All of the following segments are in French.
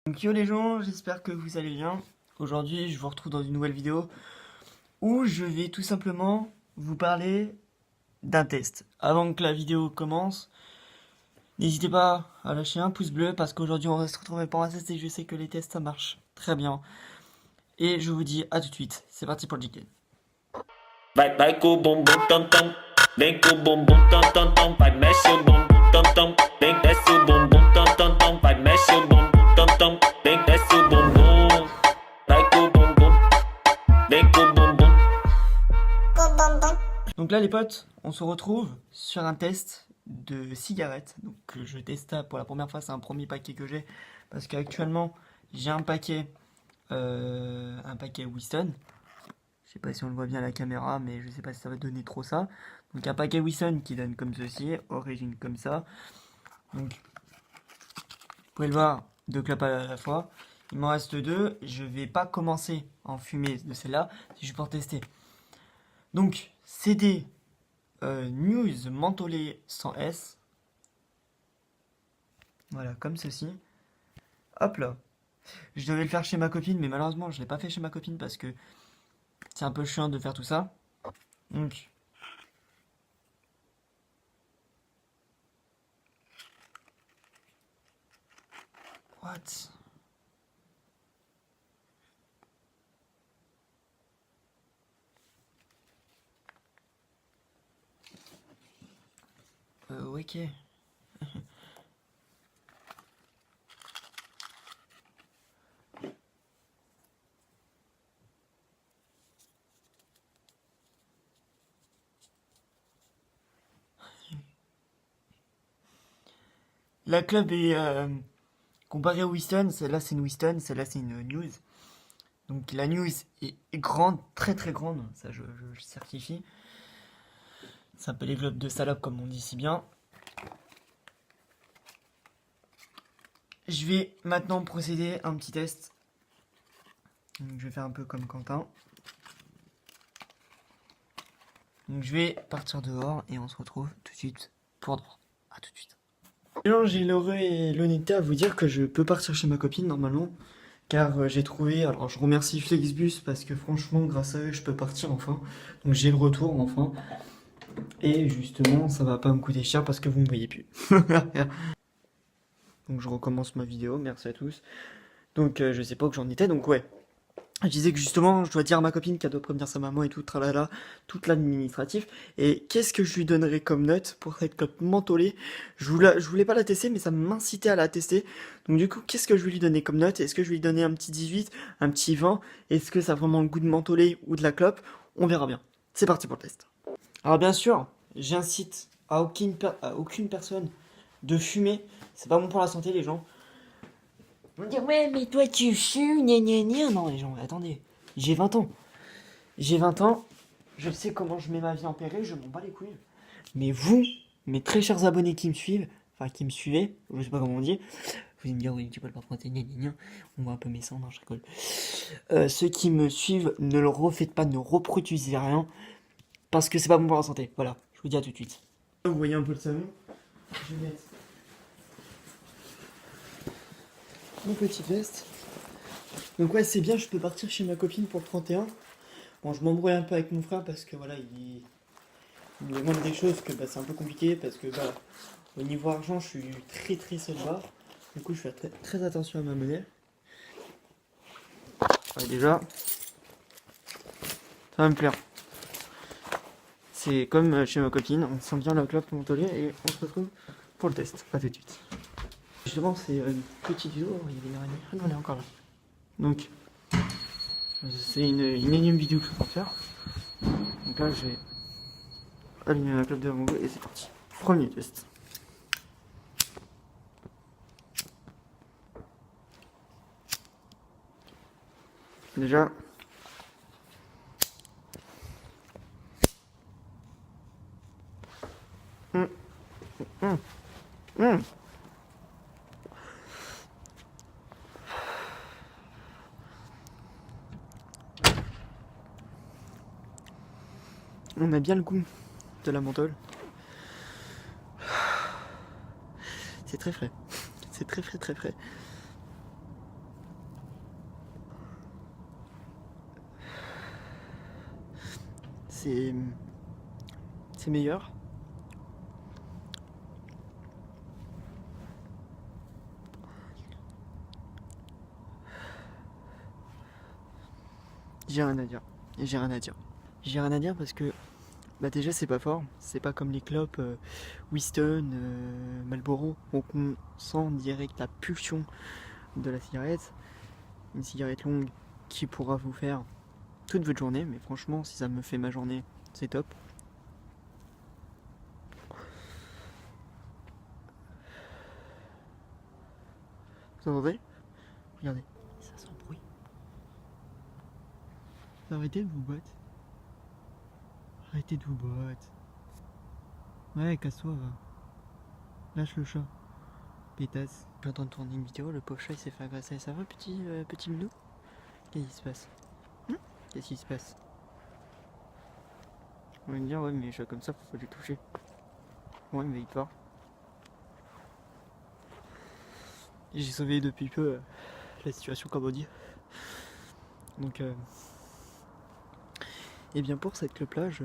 Donc yo les gens, j'espère que vous allez bien. Aujourd'hui, je vous retrouve dans une nouvelle vidéo où je vais tout simplement vous parler d'un test. Avant que la vidéo commence, n'hésitez pas à lâcher un pouce bleu parce qu'aujourd'hui on va se retrouver pour un test et je sais que les tests ça marche très bien. Et je vous dis à tout de suite, c'est parti pour le week-end. Vai com o bumbum tam tam, vem com o bumbum tam tam tam, vai mexe o bumbum tam tam, vem desce o bumbum tam tam tam, vai mexe o bumbum tam tam, vem desce o bumbum, vai com o bumbum, vem com o bumbum. Donc là les potes, on se retrouve sur un test de cigarettes. Donc je teste ça pour la première fois, c'est un premier paquet que j'ai parce qu'actuellement j'ai un paquet Winston. Je sais pas si on le voit bien à la caméra, mais je sais pas si ça va donner trop ça. Donc un paquet Winston qui donne comme ceci, origine comme ça. Donc vous pouvez le voir, 2 clopes à la fois. Il m'en reste 2. Je vais pas commencer à en fumer de celle-là, c'est juste pour tester. Donc c'est des News mentholés sans S. Voilà, comme ceci. Hop là. Je devais le faire chez ma copine, mais malheureusement je l'ai pas fait chez ma copine parce que c'est un peu chiant de faire tout ça. Donc what? Ok. La club est comparée au Winston, celle-là c'est une Winston, celle-là c'est une News. Donc la News est grande, très très grande, ça je certifie. C'est un peu les globes de salope comme on dit si bien. Je vais maintenant procéder à un petit test. Donc je vais faire un peu comme Quentin. Donc je vais partir dehors et on se retrouve tout de suite pour dehors. A tout de suite. J'ai l'heureux et l'honnêteté à vous dire que je peux partir chez ma copine normalement. Car j'ai trouvé, alors je remercie Flexbus parce que franchement grâce à eux je peux partir enfin. Donc j'ai le retour enfin. Et justement ça va pas me coûter cher parce que vous me voyez plus. Donc je recommence ma vidéo, merci à tous. Donc je sais pas où j'en étais, donc ouais. Je disais que justement, je dois dire à ma copine qu'elle doit prévenir sa maman et tout, tralala, toute l'administratif. Et qu'est-ce que je lui donnerais comme note pour cette clope mentholée? Je voulais pas la tester, mais ça m'incitait à la tester. Donc du coup, qu'est-ce que je vais lui donner comme note? Est-ce que je vais lui donner un petit 18, un petit 20? Est-ce que ça a vraiment le goût de mentholé ou de la clope? On verra bien. C'est parti pour le test. Alors bien sûr, j'incite à aucune personne de fumer. C'est pas bon pour la santé, les gens. On va dire, ouais, mais toi tu fumes, gna gna gna. Non, les gens, attendez. J'ai 20 ans. J'ai 20 ans. Je sais comment je mets ma vie en péril, je m'en bats les couilles. Mais vous, mes très chers abonnés qui me suivent, enfin qui me suivaient, je sais pas comment on dit, vous allez me dire, oui, tu peux pas français, gna gna gna. On voit un peu mes sangs, non, je rigole. Ceux qui me suivent, ne le refaites pas, ne reproduisez rien. Parce que c'est pas bon pour la santé. Voilà, je vous dis à tout de suite. Vous voyez un peu le salon. Je vais mettre mon petite veste. Donc ouais, c'est bien, je peux partir chez ma copine pour le 31. Bon, je m'embrouille un peu avec mon frère parce que voilà, il me demande des choses que bah, c'est un peu compliqué parce que bah, au niveau argent, je suis très très sévère. Du coup, je fais très attention à ma monnaie. Ouais, déjà, ça va me plaire. C'est comme chez ma copine, on sent bien la clope mentholée et on se retrouve pour le test. À tout de suite. Justement, c'est une petite vidéo, il y avait une araignée. Ah non, elle est encore là. Donc, c'est une énième vidéo que je suis en train de faire. Donc là, je vais allumer la clope de mon goût et c'est parti. Premier test. Déjà, on a bien le goût de la menthol. C'est très frais. C'est très frais, très frais. c'est meilleur. J'ai rien à dire. J'ai rien à dire. J'ai rien à dire parce que bah déjà c'est pas fort. C'est pas comme les clopes Winston, Marlboro. Donc on sent direct la pulsion de la cigarette. Une cigarette longue qui pourra vous faire toute votre journée. Mais franchement, si ça me fait ma journée, c'est top. Vous entendez? Regardez, ça sent le bruit. Arrêtez de vous battre. Arrêtez de vous battre. Ouais, casse-toi, va. Lâche le chat. Pétasse. Je suis en train de tourner une vidéo, le pauvre chat il s'est fait agresser. Ça va, petit minou? Qu'est-ce qui se passe? Qu'est-ce qui se passe? On va me dire, ouais, mais les chats comme ça, faut pas les toucher. Ouais, mais il part. J'ai sauvé depuis peu la situation Cambodie. Donc, et bien pour cette club là, je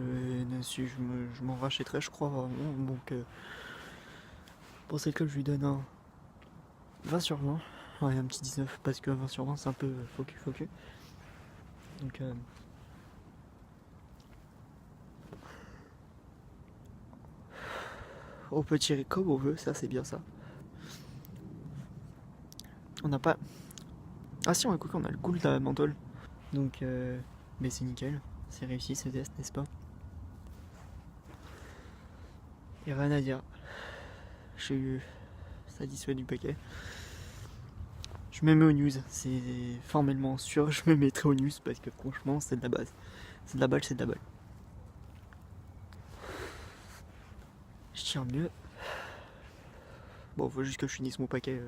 m'en rachèterai, je crois vraiment. Donc, pour cette club, je lui donne un 20 sur 20. Ouais, un petit 19, parce que 20 sur 20, c'est un peu focus. Donc, on peut tirer comme on veut, ça c'est bien ça. On n'a pas. Ah si, on a le cool de la menthol. Donc, mais c'est nickel. C'est réussi ce test, n'est-ce pas? Et rien à dire. Je suis satisfait du paquet. Je me mets aux news. C'est formellement sûr, je me mettrai aux news parce que franchement, c'est de la base. C'est de la balle, c'est de la balle. Je tire mieux. Bon, faut juste que je finisse mon paquet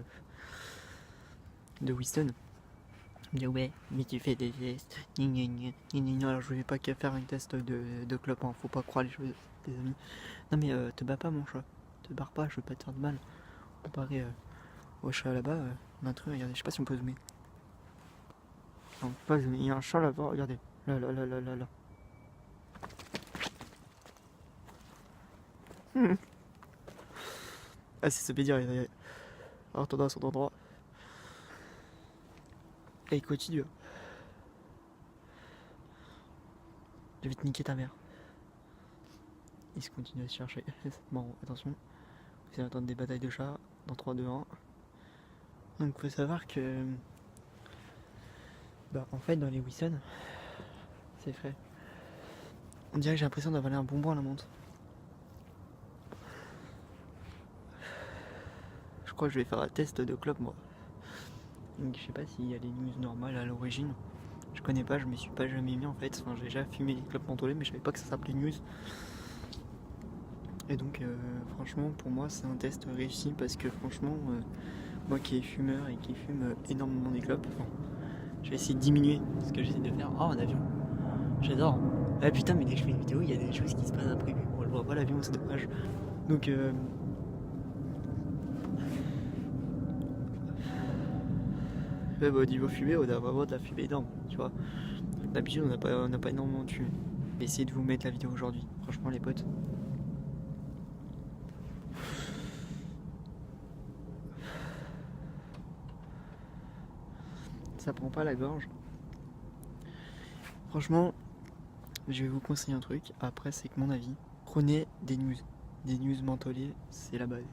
de Winston. Il me dit ouais, mais tu fais des tests. Non, alors je vais pas qu'à faire un test de clope, hein. Faut pas croire les choses, les amis. Non mais te bats pas mon chat. Te barre pas, je veux pas te faire de mal. Comparé au chat là-bas, on a un truc, regardez, je sais pas si on peut zoomer. Non, pas zoomer, il y a un chat là-bas, regardez. Là. Ah c'est ce pédir, alors t'en as à son endroit. Et il continue. Je vais te niquer ta mère. Il se continue à se chercher. Bon, attention. Vous allez entendre des batailles de chats dans 3, 2, 1. Donc faut savoir que... Bah en fait dans les Winston, c'est frais. On dirait que j'ai l'impression d'avaler un bonbon à la menthe. Je crois que je vais faire un test de clope moi. Donc je sais pas s'il y a des news normales à l'origine. Je connais pas, je me suis pas jamais mis en fait. Enfin, j'ai déjà fumé des clopes mentholées mais je savais pas que ça s'appelait news. Et donc franchement pour moi c'est un test réussi parce que franchement moi qui est fumeur et qui fume énormément des clopes, enfin, je vais essayer de diminuer ce que j'essaie de faire. Oh un avion, j'adore. Ah putain mais dès que je fais une vidéo il y a des choses qui se passent imprévues. On le voit pas l'avion, c'est dommage. Donc bah, au niveau fumée on a vraiment de la fumée énorme, tu vois. D'habitude on n'a pas énormément de fumée. Je vais essayer de vous mettre la vidéo aujourd'hui, franchement les potes. Ça prend pas la gorge. Franchement, je vais vous conseiller un truc. Après, c'est que mon avis. Prenez des news. Des news mentholées, c'est la base.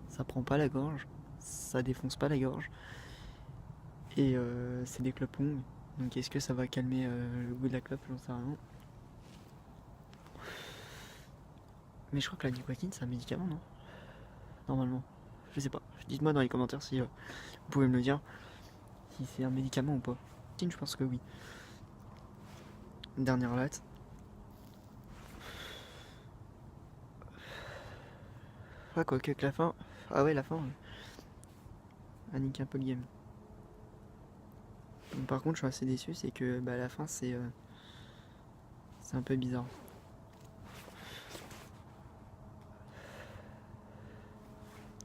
Ça prend pas la gorge. Ça défonce pas la gorge. Et c'est des clopes longues. Donc est-ce que ça va calmer le goût de la clope? J'en sais rien. Mais je crois que la nicotine, c'est un médicament, non? Normalement. Je sais pas. Dites-moi dans les commentaires si vous pouvez me le dire. Si c'est un médicament ou pas. Je pense que oui. Dernière latte. Ah quoique que la fin. Ah ouais la fin. A niqué un peu le game. Donc, par contre je suis assez déçu, c'est que bah, la fin c'est un peu bizarre.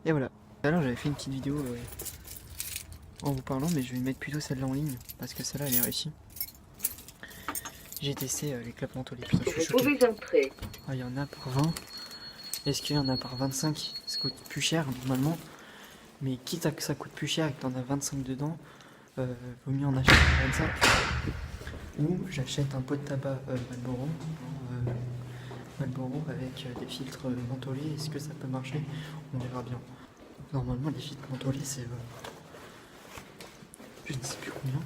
Et voilà. Alors j'avais fait une petite vidéo en vous parlant, mais je vais mettre plutôt celle-là en ligne parce que celle-là elle est réussie. J'ai testé les clopes mentholées. Putain, je suis Vous choqué. pouvez entrer. Ah, il y en a par 20. Est-ce qu'il y en a par 25? Ça coûte plus cher normalement. Mais quitte à que ça coûte plus cher et que t'en as 25 dedans, vaut mieux en acheter 25. Ou j'achète un pot de tabac Marlboro. Marlboro avec des filtres mentholés. Est-ce que ça peut marcher? On verra bien. Normalement, les filtres mentholés, c'est. Je ne sais plus combien.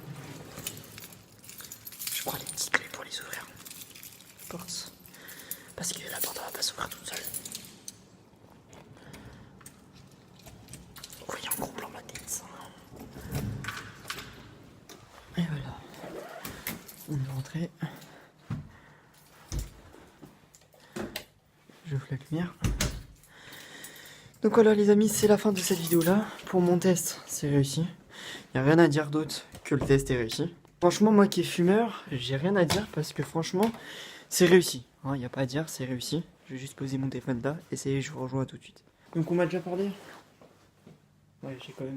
Je crois les petites clés pour les ouvrir. Porte. Parce que la porte va pas s'ouvrir toute seule. Voyons gros blanc ma tête. Et voilà. On est rentré. J'ouvre la lumière. Donc voilà les amis, c'est la fin de cette vidéo là. Pour mon test, c'est réussi. Il n'y a rien à dire d'autre que le test est réussi. Franchement, moi qui est fumeur, j'ai rien à dire parce que franchement, c'est réussi. Il n'y a pas à dire, c'est réussi. Je vais juste poser mon téléphone là et je vous rejoins tout de suite. Donc on m'a déjà parlé. Ouais, j'ai quand même...